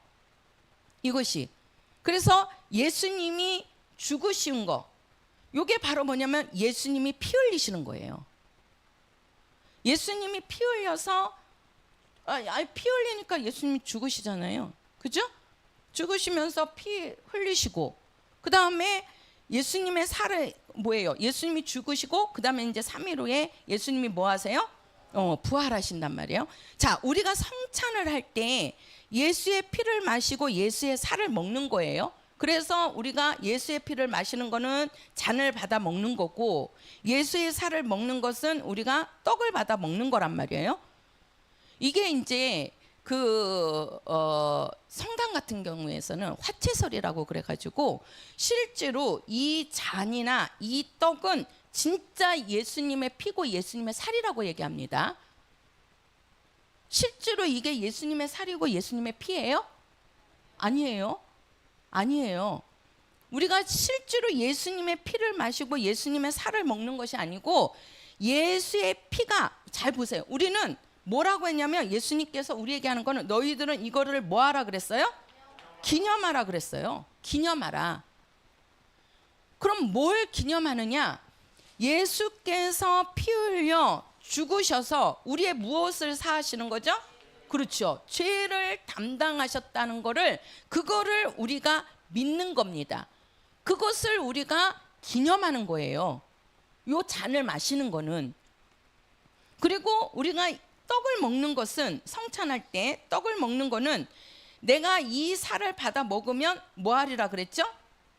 이것이. 그래서 예수님이 죽으신 거, 요게 바로 뭐냐면 예수님이 피 흘리시는 거예요. 예수님이 피 흘려서 피 흘리니까 예수님이 죽으시잖아요. 그죠? 죽으시면서 피 흘리시고, 그 다음에 예수님의 살을 뭐예요? 예수님이 죽으시고 그 다음에 이제 3일 후에 예수님이 뭐 하세요? 부활하신단 말이에요. 자, 우리가 성찬을 할 때 예수의 피를 마시고 예수의 살을 먹는 거예요. 그래서 우리가 예수의 피를 마시는 거는 잔을 받아 먹는 거고, 예수의 살을 먹는 것은 우리가 떡을 받아 먹는 거란 말이에요. 이게 이제 성당 같은 경우에서는 화채설이라고 그래가지고 실제로 이 잔이나 이 떡은 진짜 예수님의 피고 예수님의 살이라고 얘기합니다. 실제로 이게 예수님의 살이고 예수님의 피예요? 아니에요. 아니에요. 우리가 실제로 예수님의 피를 마시고 예수님의 살을 먹는 것이 아니고, 예수의 피가, 잘 보세요. 우리는 뭐라고 했냐면, 예수님께서 우리에게 하는 거는 너희들은 이거를 뭐 하라 그랬어요? 기념하라 그랬어요. 기념하라. 그럼 뭘 기념하느냐? 예수께서 피 흘려 죽으셔서 우리의 무엇을 사하시는 거죠? 그렇죠. 죄를 담당하셨다는 거를, 그거를 우리가 믿는 겁니다. 그것을 우리가 기념하는 거예요. 요 잔을 마시는 거는. 그리고 우리가 떡을 먹는 것은, 성찬할 때 떡을 먹는 거는 내가 이 살을 받아 먹으면 뭐 하리라 그랬죠?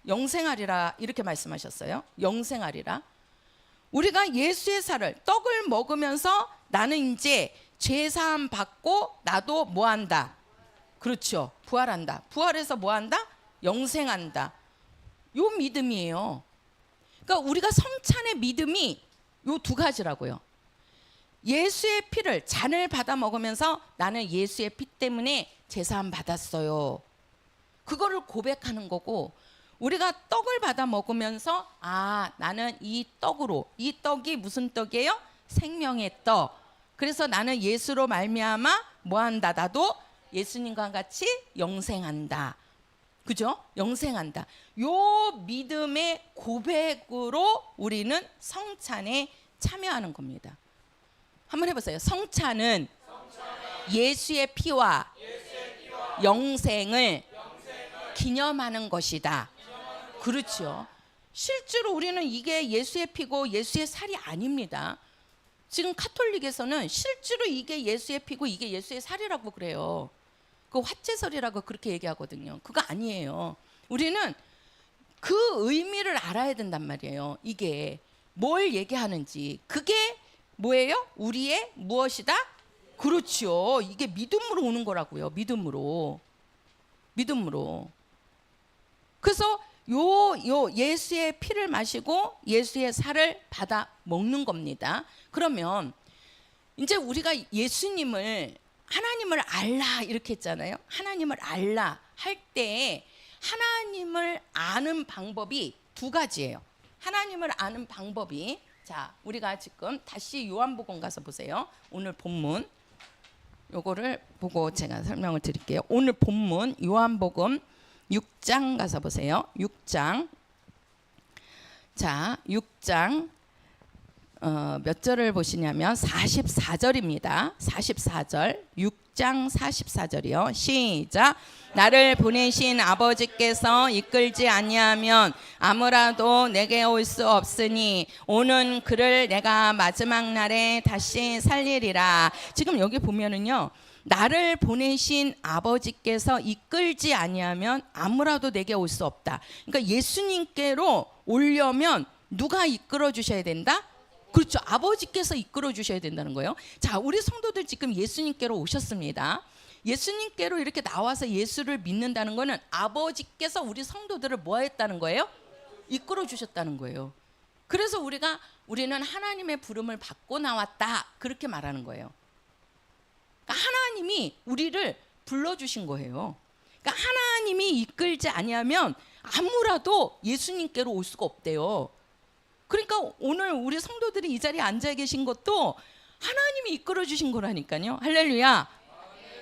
영생하리라, 이렇게 말씀하셨어요. 영생하리라. 우리가 예수의 살을, 떡을 먹으면서 나는 이제 죄사함 받고 나도 뭐 한다? 그렇죠. 부활한다. 부활해서 뭐 한다? 영생한다. 요 믿음이에요. 그러니까 우리가 성찬의 믿음이 요 두 가지라고요. 예수의 피를, 잔을 받아 먹으면서 나는 예수의 피 때문에 제사함 받았어요. 그거를 고백하는 거고, 우리가 떡을 받아 먹으면서 나는 이 떡으로, 이 떡이 무슨 떡이에요? 생명의 떡. 그래서 나는 예수로 말미암아 뭐한다? 나도 예수님과 같이 영생한다. 그죠? 영생한다. 요 믿음의 고백으로 우리는 성찬에 참여하는 겁니다. 한번 해보세요. 성찬은 예수의 피와 영생을 기념하는 것이다. 그렇죠. 실제로 우리는 이게 예수의 피고 예수의 살이 아닙니다. 지금 카톨릭에서는 실제로 이게 예수의 피고 이게 예수의 살이라고 그래요. 그 화채설이라고 그렇게 얘기하거든요. 그거 아니에요. 우리는 그 의미를 알아야 된단 말이에요. 이게 뭘 얘기하는지. 그게 뭐예요? 우리의 무엇이다? 그렇죠. 이게 믿음으로 오는 거라고요. 믿음으로. 그래서 요 예수의 피를 마시고 예수의 살을 받아 먹는 겁니다. 그러면 이제 우리가 예수님을 하나님을 알라 이렇게 했잖아요. 하나님을 알라 할 때 하나님을 아는 방법이 두 가지예요. 하나님을 아는 방법이, 자, 우리가 지금 다시 요한복음 가서 보세요. 오늘 본문 요거를 보고 제가 설명을 드릴게요. 오늘 본문 요한복음 6장 가서 보세요. 6장. 자, 6장 몇 절을 보시냐면 44절입니다. 44절. 6장 44절이요. 시작. 나를 보내신 아버지께서 이끌지 아니하면 아무라도 내게 올 수 없으니 오는 그를 내가 마지막 날에 다시 살리리라. 지금 여기 보면은요. 나를 보내신 아버지께서 이끌지 아니하면 아무라도 내게 올 수 없다. 그러니까 예수님께로 오려면 누가 이끌어 주셔야 된다? 그렇죠. 아버지께서 이끌어 주셔야 된다는 거예요. 자, 우리 성도들 지금 예수님께로 오셨습니다. 예수님께로 이렇게 나와서 예수를 믿는다는 거는 아버지께서 우리 성도들을 뭐 했다는 거예요? 이끌어 주셨다는 거예요. 그래서 우리는 하나님의 부름을 받고 나왔다. 그렇게 말하는 거예요. 그러니까 하나님이 우리를 불러주신 거예요. 그러니까 하나님이 이끌지 아니하면 아무라도 예수님께로 올 수가 없대요. 그러니까 오늘 우리 성도들이 이 자리에 앉아 계신 것도 하나님이 이끌어 주신 거라니까요. 할렐루야.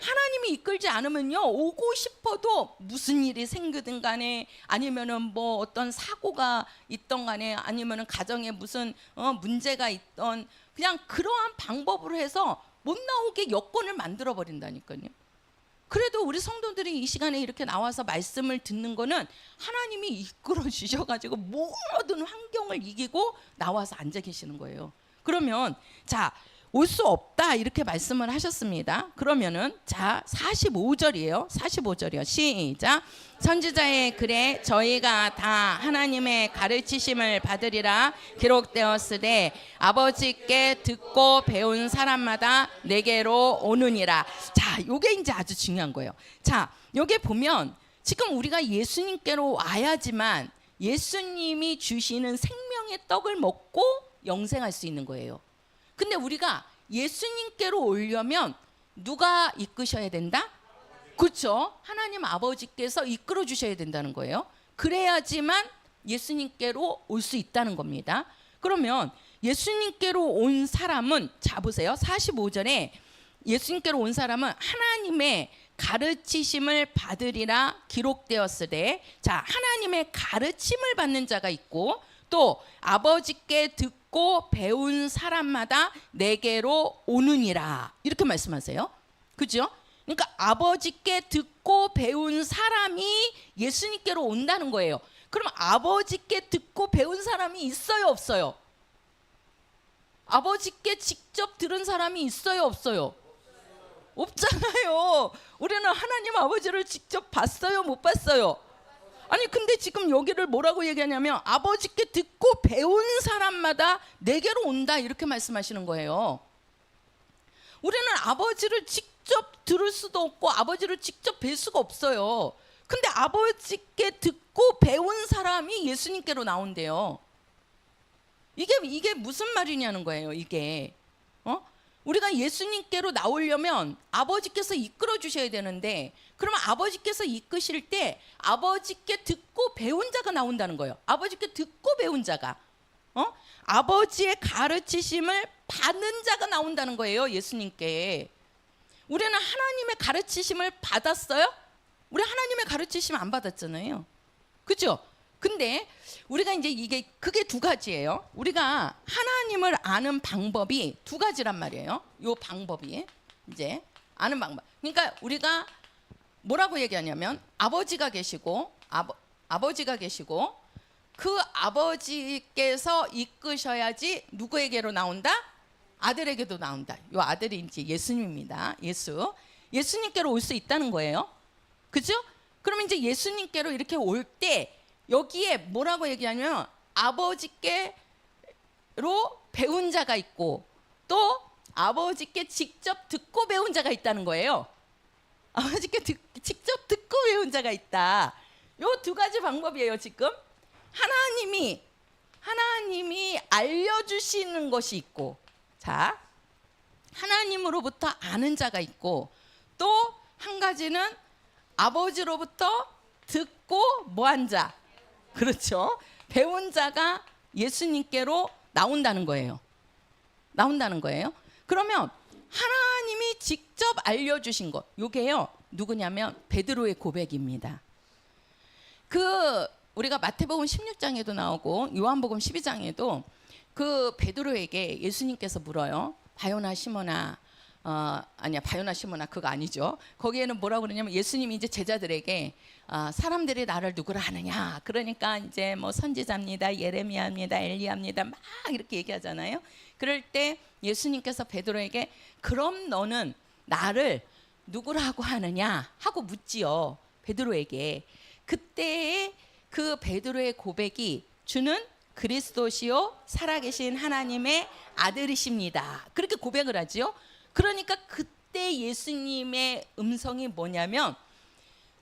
하나님이 이끌지 않으면요, 오고 싶어도 무슨 일이 생기든 간에, 아니면은 뭐 어떤 사고가 있던 간에, 아니면은 가정에 무슨 문제가 있던, 그냥 그러한 방법으로 해서 못 나오게 여건을 만들어 버린다니까요. 그래도 우리 성도들이 이 시간에 이렇게 나와서 말씀을 듣는 거는 하나님이 이끌어 주셔가지고 모든 환경을 이기고 나와서 앉아 계시는 거예요. 그러면 자, 올 수 없다 이렇게 말씀을 하셨습니다. 그러면은 자, 45절이에요. 45절이요. 시작. 선지자의 글에 저희가 다 하나님의 가르치심을 받으리라 기록되었으되 아버지께 듣고 배운 사람마다 내게로 오느니라. 자, 요게 이제 아주 중요한 거예요. 자, 여기 보면 지금 우리가 예수님께로 와야지만 예수님이 주시는 생명의 떡을 먹고 영생할 수 있는 거예요. 근데 우리가 예수님께로 오려면 누가 이끄셔야 된다? 그렇죠. 하나님 아버지께서 이끌어 주셔야 된다는 거예요. 그래야지만 예수님께로 올 수 있다는 겁니다. 그러면 예수님께로 온 사람은, 자 보세요. 45절에 예수님께로 온 사람은 하나님의 가르치심을 받으리라 기록되었으되, 자, 하나님의 가르침을 받는 자가 있고 또 아버지께 듣고 배운 사람마다 내게로 오느니라 이렇게 말씀하세요. 그죠? 그러니까 아버지께 듣고 배운 사람이 예수님께로 온다는 거예요. 그럼 아버지께 듣고 배운 사람이 있어요, 없어요? 아버지께 직접 들은 사람이 있어요, 없어요? 없잖아요. 우리는 하나님 아버지를 직접 봤어요, 못 봤어요? 아니 근데 지금 여기를 뭐라고 얘기하냐면 아버지께 듣고 배운 사람마다 내게로 온다 이렇게 말씀하시는 거예요. 우리는 아버지를 직접 들을 수도 없고 아버지를 직접 뵐 수가 없어요. 근데 아버지께 듣고 배운 사람이 예수님께로 나온대요. 이게 무슨 말이냐는 거예요. 이게 우리가 예수님께로 나오려면 아버지께서 이끌어 주셔야 되는데, 그러면 아버지께서 이끄실 때 아버지께 듣고 배운 자가 나온다는 거예요. 아버지께 듣고 배운 자가, 아버지의 가르치심을 받는 자가 나온다는 거예요. 예수님께. 우리는 하나님의 가르치심을 받았어요? 우리 하나님의 가르치심 안 받았잖아요. 그죠? 근데 우리가 이제 이게 그게 두 가지예요. 우리가 하나님을 아는 방법이 두 가지란 말이에요. 요 방법이 이제 아는 방법. 그러니까 우리가 뭐라고 얘기하냐면 아버지가 계시고 아버지가 계시고 그 아버지께서 이끄셔야지 누구에게로 나온다? 아들에게도 나온다. 요 아들이 이제 예수님입니다. 예수님께로 올 수 있다는 거예요. 그죠? 그러면 이제 예수님께로 이렇게 올 때 여기에 뭐라고 얘기하냐면 아버지께로 배운 자가 있고 또 아버지께 직접 듣고 배운 자가 있다는 거예요. 아버지께 직접 듣고 배운 자가 있다. 요 두 가지 방법이에요. 지금 하나님이 알려주시는 것이 있고, 자 하나님으로부터 아는 자가 있고, 또 한 가지는 아버지로부터 듣고 뭐한 자, 그렇죠, 배운 자가 예수님께로 나온다는 거예요. 그러면 하나님이 직접 알려주신 것, 요게요 누구냐면 베드로의 고백입니다. 우리가 마태복음 16장에도 나오고 요한복음 12장에도 그 베드로에게 예수님께서 물어요. 바요나 시몬아, 아니야, 바요나 시몬아 그거 아니죠. 거기에는 뭐라고 그러냐면 예수님이 이제 제자들에게 사람들이 나를 누구라 하느냐, 그러니까 이제 뭐 선지자입니다, 예레미야입니다, 엘리야입니다 막 이렇게 얘기하잖아요. 그럴 때 예수님께서 베드로에게 그럼 너는 나를 누구라고 하느냐 하고 묻지요, 베드로에게. 그때의 그 베드로의 고백이 주는 그리스도시요 살아계신 하나님의 아들이십니다, 그렇게 고백을 하지요. 그러니까 그때 예수님의 음성이 뭐냐면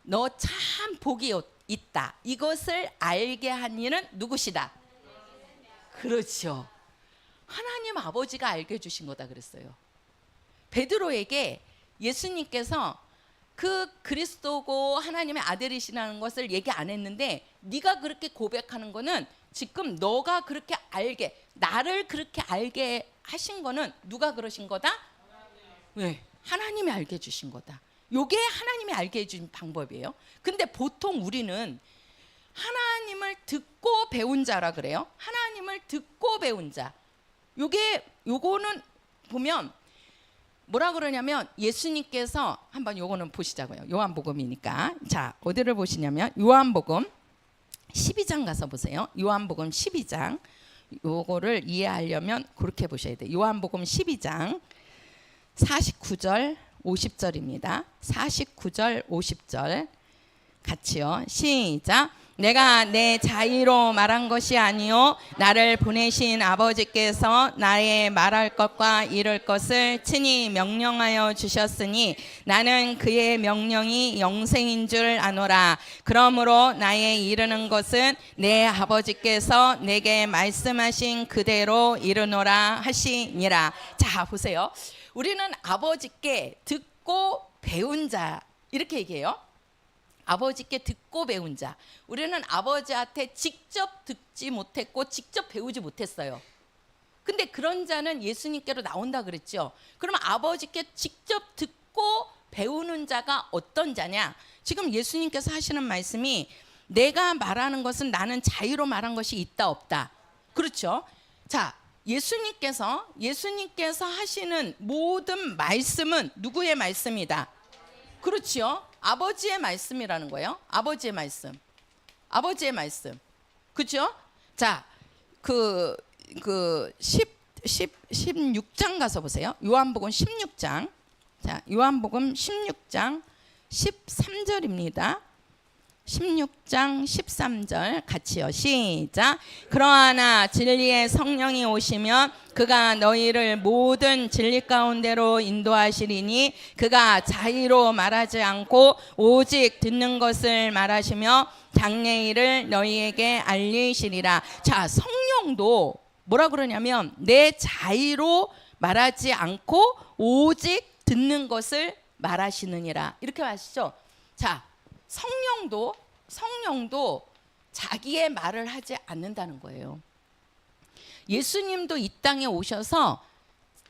너 참 복이 있다, 이것을 알게 한 이는 누구시다? 그렇죠, 하나님 아버지가 알게 해주신 거다 그랬어요. 베드로에게 예수님께서 그 그리스도고 하나님의 아들이시라는 것을 얘기 안 했는데 네가 그렇게 고백하는 거는 지금 너가 그렇게 알게, 나를 그렇게 알게 하신 거는 누가 그러신 거다? 왜? 하나님이 알게 해주신 거다. 요게 하나님이 알게 해준 방법이에요. 근데 보통 우리는 하나님을 듣고 배운 자라 그래요. 하나님을 듣고 배운 자. 요거는 보면 뭐라 그러냐면 예수님께서 한번 요거는 보시자고요. 요한복음이니까. 자, 어디를 보시냐면 요한복음 12장 가서 보세요. 요한복음 12장. 요거를 이해하려면 그렇게 보셔야 돼요. 요한복음 12장 49절 50절입니다. 49절 50절 같이요. 시작. 내가 내 자의로 말한 것이 아니요 나를 보내신 아버지께서 나의 말할 것과 이룰 것을 친히 명령하여 주셨으니 나는 그의 명령이 영생인 줄 아노라. 그러므로 나의 이르는 것은 내 아버지께서 내게 말씀하신 그대로 이르노라 하시니라. 자, 보세요. 우리는 아버지께 듣고 배운 자 이렇게 얘기해요. 아버지께 듣고 배운 자. 우리는 아버지한테 직접 듣지 못했고 직접 배우지 못했어요. 근데 그런 자는 예수님께로 나온다 그랬죠. 그러면 아버지께 직접 듣고 배우는 자가 어떤 자냐? 지금 예수님께서 하시는 말씀이 내가 말하는 것은 나는 자유로 말한 것이 있다 없다. 그렇죠? 자, 예수님께서 하시는 모든 말씀은 누구의 말씀이다? 그렇죠? 아버지의 말씀이라는 거예요. 아버지의 말씀. 그렇죠? 자, 16장 가서 보세요. 요한복음 16장. 자, 요한복음 16장 13절입니다. 16장 13절 같이요. 시작. 그러하나 진리의 성령이 오시면 그가 너희를 모든 진리 가운데로 인도하시리니 그가 자의로 말하지 않고 오직 듣는 것을 말하시며 장래일을 너희에게 알리시리라. 자, 성령도 뭐라 그러냐면 내 자의로 말하지 않고 오직 듣는 것을 말하시느니라. 이렇게 하시죠. 자, 성령도 자기의 말을 하지 않는다는 거예요. 예수님도 이 땅에 오셔서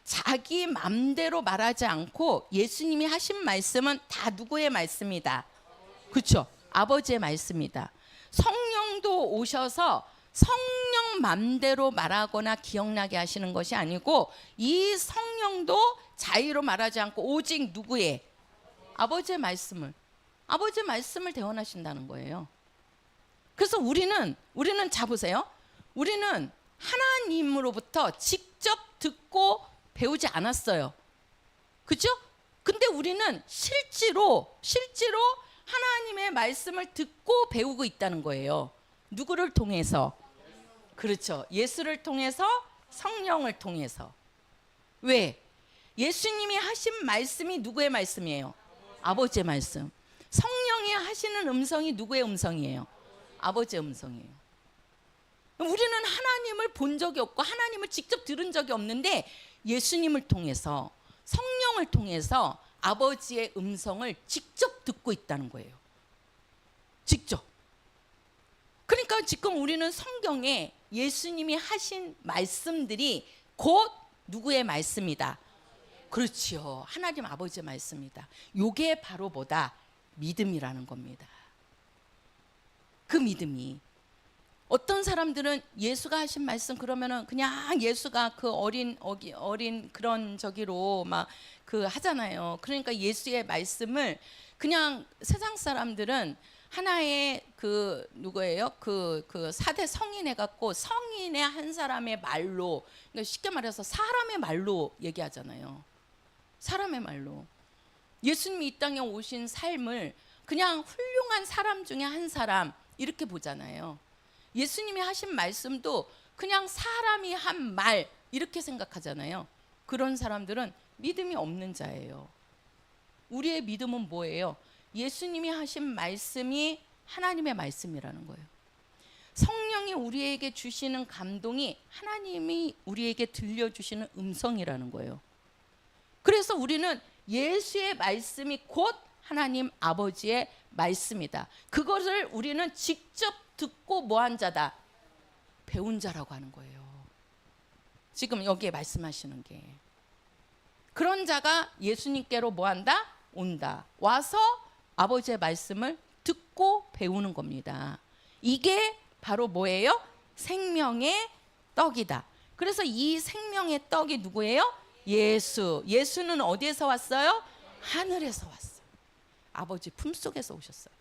자기 맘대로 말하지 않고 예수님이 하신 말씀은 다 누구의 말씀이다? 그렇죠? 아버지의 말씀이다. 성령도 성령도 오셔서 성령 맘대로 말하거나 기억나게 하시는 것이 아니고 이 성령도 자의로 말하지 않고 오직 누구의? 아버지의 말씀을 대언하신다는 거예요. 그래서 우리는 자 보세요. 우리는 하나님으로부터 직접 듣고 배우지 않았어요. 그죠? 근데 우리는 실제로 하나님의 말씀을 듣고 배우고 있다는 거예요. 누구를 통해서? 그렇죠. 예수를 통해서, 성령을 통해서. 왜? 예수님이 하신 말씀이 누구의 말씀이에요? 아버지의 말씀. 성령이 하시는 음성이 누구의 음성이에요? 아버지의 음성이에요. 우리는 하나님을 본 적이 없고 하나님을 직접 들은 적이 없는데 예수님을 통해서, 성령을 통해서 아버지의 음성을 직접 듣고 있다는 거예요. 직접. 그러니까 지금 우리는 성경에 예수님이 하신 말씀들이 곧 누구의 말씀이다? 그렇지요. 하나님 아버지의 말씀이다. 요게 바로 뭐다? 믿음이라는 겁니다. 그 믿음이. 어떤 사람들은 예수가 하신 말씀 그러면은 그냥 예수가 그 어린 그런 저기로 막 그 하잖아요. 그러니까 예수의 말씀을 그냥 세상 사람들은 하나의 그 누구예요? 그 4대 성인 해갖고 성인의 한 사람의 말로, 그러니까 쉽게 말해서 사람의 말로 얘기하잖아요. 사람의 말로. 예수님이 이 땅에 오신 삶을 그냥 훌륭한 사람 중에 한 사람 이렇게 보잖아요. 예수님이 하신 말씀도 그냥 사람이 한 말 이렇게 생각하잖아요. 그런 사람들은 믿음이 없는 자예요. 우리의 믿음은 뭐예요? 예수님이 하신 말씀이 하나님의 말씀이라는 거예요. 성령이 우리에게 주시는 감동이 하나님이 우리에게 들려주시는 음성이라는 거예요. 그래서 우리는 예수의 말씀이 곧 하나님 아버지의 말씀이다. 그것을 우리는 직접 듣고 뭐한 자다? 배운 자라고 하는 거예요. 지금 여기에 말씀하시는 게. 그런 자가 예수님께로 뭐한다? 온다. 와서 아버지의 말씀을 듣고 배우는 겁니다. 이게 바로 뭐예요? 생명의 떡이다. 그래서 이 생명의 떡이 누구예요? 예수. 예수는 어디에서 왔어요? 하늘에서 왔어요. 아버지 품속에서 오셨어요.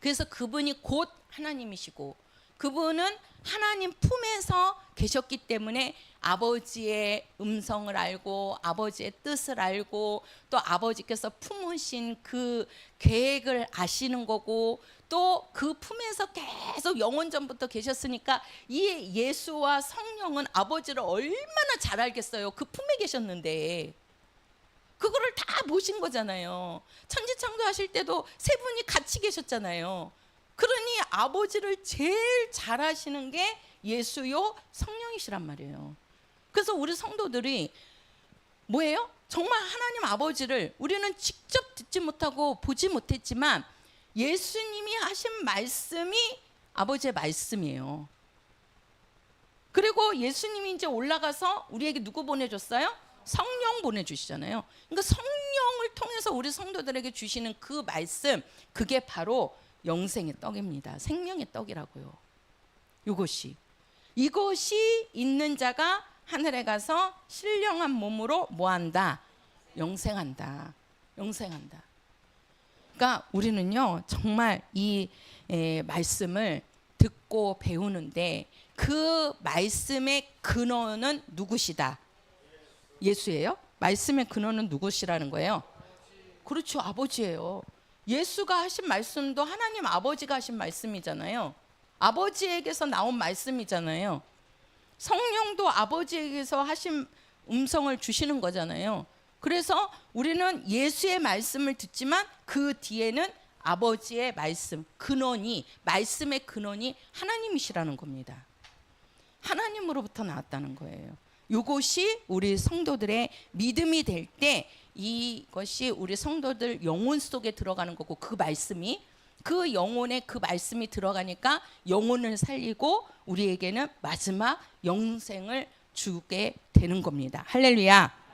그래서 그분이 곧 하나님이시고 그분은 하나님 품에서 계셨기 때문에 아버지의 음성을 알고 아버지의 뜻을 알고 또 아버지께서 품으신 그 계획을 아시는 거고 또 그 품에서 계속 영원전부터 계셨으니까 이 예수와 성령은 아버지를 얼마나 잘 알겠어요. 그 품에 계셨는데 그거를 다 보신 거잖아요. 천지창조하실 때도 세 분이 같이 계셨잖아요. 그러니 아버지를 제일 잘 아시는 게 예수요 성령이시란 말이에요. 그래서 우리 성도들이 뭐예요? 정말 하나님 아버지를 우리는 직접 듣지 못하고 보지 못했지만 예수님이 하신 말씀이 아버지의 말씀이에요. 그리고 예수님이 이제 올라가서 우리에게 누구 보내줬어요? 성령 보내주시잖아요. 그러니까 성령을 통해서 우리 성도들에게 주시는 그 말씀, 그게 바로 영생의 떡입니다. 생명의 떡이라고요. 이것이 있는 자가 하늘에 가서 신령한 몸으로 뭐한다? 영생한다. 그러니까 우리는요 정말 이 말씀을 듣고 배우는데 그 말씀의 근원은 누구시다? 예수예요? 말씀의 근원은 누구시라는 거예요? 그렇죠, 아버지예요. 예수가 하신 말씀도 하나님 아버지가 하신 말씀이잖아요. 아버지에게서 나온 말씀이잖아요. 성령도 아버지에게서 하신 음성을 주시는 거잖아요. 그래서 우리는 예수의 말씀을 듣지만 그 뒤에는 아버지의 말씀, 말씀의 근원이 하나님이시라는 겁니다. 하나님으로부터 나왔다는 거예요. 이것이 우리 성도들의 믿음이 될 때 이것이 우리 성도들 영혼 속에 들어가는 거고 그 말씀이 그 영혼에 그 말씀이 들어가니까 영혼을 살리고 우리에게는 마지막 영생을 주게 되는 겁니다. 할렐루야.